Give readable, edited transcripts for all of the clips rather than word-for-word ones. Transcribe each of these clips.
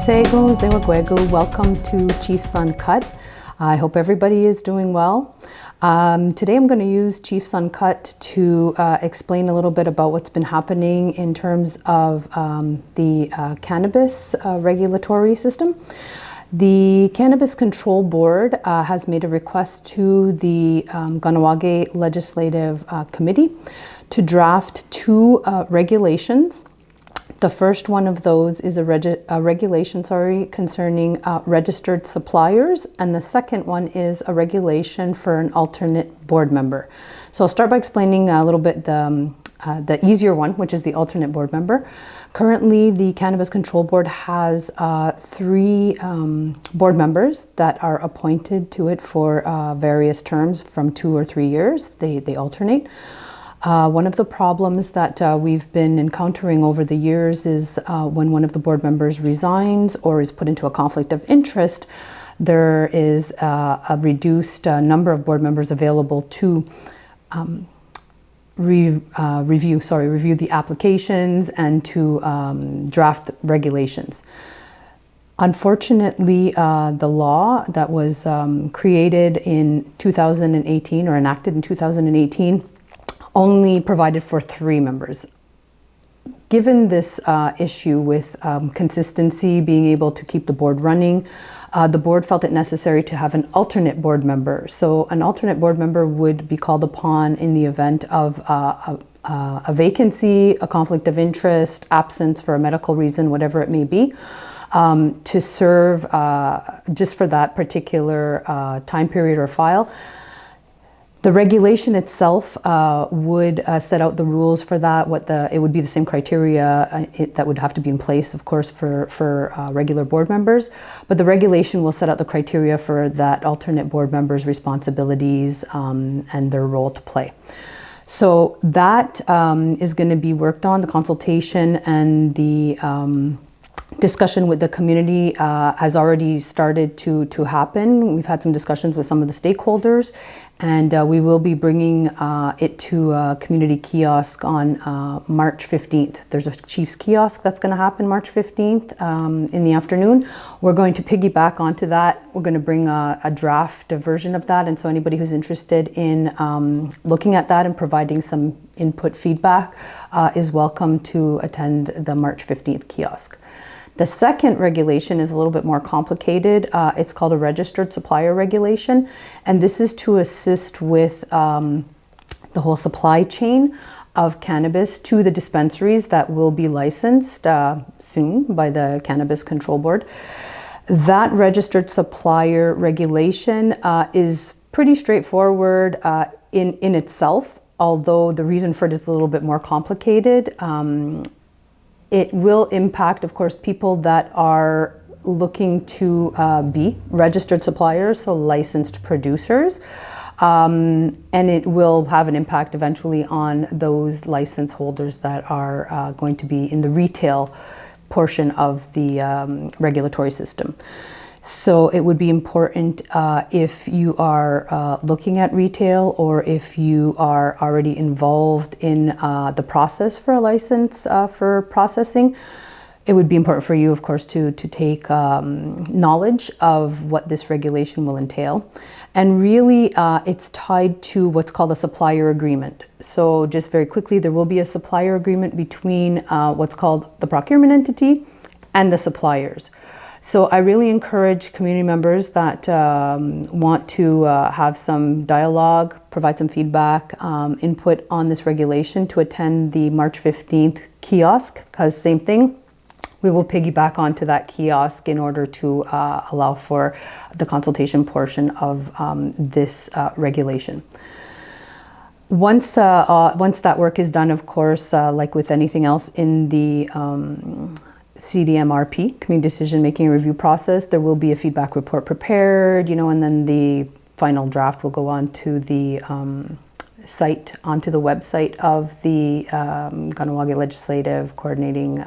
Sego, Zewagwegu. Welcome to Chiefs Uncut. I hope everybody is doing well. Today I'm going to use Chiefs Uncut to explain a little bit about what's been happening in terms of the cannabis regulatory system. The Cannabis Control Board has made a request to the Kahnawake Legislative Committee to draft two regulations. The first one of those is a regulation concerning registered suppliers, and the second one is a regulation for an alternate board member. So I'll start by explaining a little bit the easier one, which is the alternate board member. Currently, the Cannabis Control Board has three board members that are appointed to it for various terms from 2 or 3 years. They alternate. One of the problems that we've been encountering over the years is when one of the board members resigns or is put into a conflict of interest, there is a reduced number of board members available to review the applications and to draft regulations. Unfortunately, the law that was created in 2018 or enacted in 2018 only provided for 3 members. Given this issue with consistency, being able to keep the board running, the board felt it necessary to have an alternate board member. So an alternate board member would be called upon in the event of a vacancy, a conflict of interest, absence for a medical reason, whatever it may be, to serve just for that particular time period or file. The regulation itself would set out the rules for that. It would be the same criteria that would have to be in place, of course, for regular board members. But the regulation will set out the criteria for that alternate board member's responsibilities and their role to play. So that is going to be worked on. The consultation and the discussion with the community has already started to happen. We've had some discussions with some of the stakeholders, and we will be bringing it to a community kiosk on March 15th. There's a Chiefs kiosk that's going to happen March 15th in the afternoon. We're going to piggyback onto that. We're going to bring a draft version of that, and so anybody who's interested in looking at that and providing some input feedback is welcome to attend the March 15th kiosk. The second regulation is a little bit more complicated. It's called a registered supplier regulation, and this is to assist with the whole supply chain of cannabis to the dispensaries that will be licensed soon by the Cannabis Control Board. That registered supplier regulation is pretty straightforward in itself, although the reason for it is a little bit more complicated. It will impact, of course, people that are looking to be registered suppliers, so licensed producers. And it will have an impact eventually on those license holders that are going to be in the retail portion of the regulatory system. So it would be important if you are looking at retail, or if you are already involved in the process for a license for processing. It would be important for you, of course, to take knowledge of what this regulation will entail. And really, it's tied to what's called a supplier agreement. So just very quickly, there will be a supplier agreement between what's called the procurement entity and the suppliers. So I really encourage community members that want to have some dialogue, provide some feedback, input on this regulation to attend the March 15th kiosk, because same thing, we will piggyback onto that kiosk in order to allow for the consultation portion of this regulation. Once that work is done, of course, like with anything else in the CDMRP, Community Decision Making Review Process, there will be a feedback report prepared, and then the final draft will go on to the onto the website of the Kahnawake Legislative Coordinating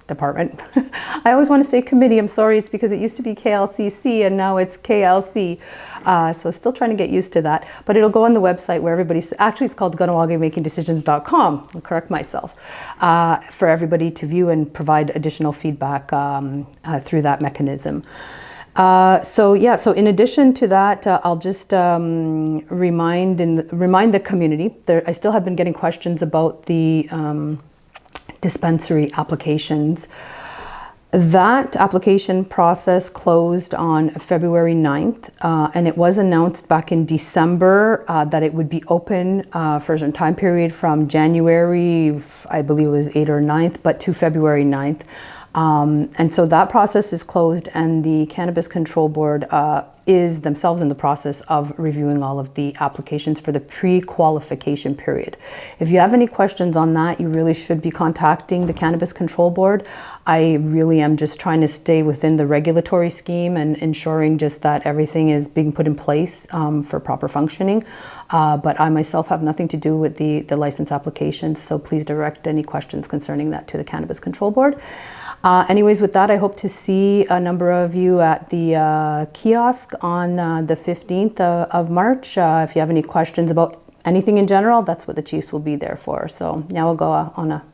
department. I always want to say committee. I'm sorry, it's because it used to be KLCC and now it's KLC. So still trying to get used to that. But it'll go on the website where everybody's, actually it's called KahnawakeTV.com. I'll correct myself. For everybody to view and provide additional feedback through that mechanism. So in addition to that, I'll just remind the community. I still have been getting questions about the dispensary applications. That application process closed on February 9th, and it was announced back in December that it would be open for a certain time period from January, I believe it was 8th or 9th, but to February 9th. And so that process is closed, and the Cannabis Control Board is themselves in the process of reviewing all of the applications for the pre-qualification period. If you have any questions on that, you really should be contacting the Cannabis Control Board. I really am just trying to stay within the regulatory scheme and ensuring just that everything is being put in place for proper functioning. But I myself have nothing to do with the license applications, so please direct any questions concerning that to the Cannabis Control Board. Anyways, with that, I hope to see a number of you at the kiosk on the 15th of March. If you have any questions about anything in general, that's what the Chiefs will be there for. So now we'll go on a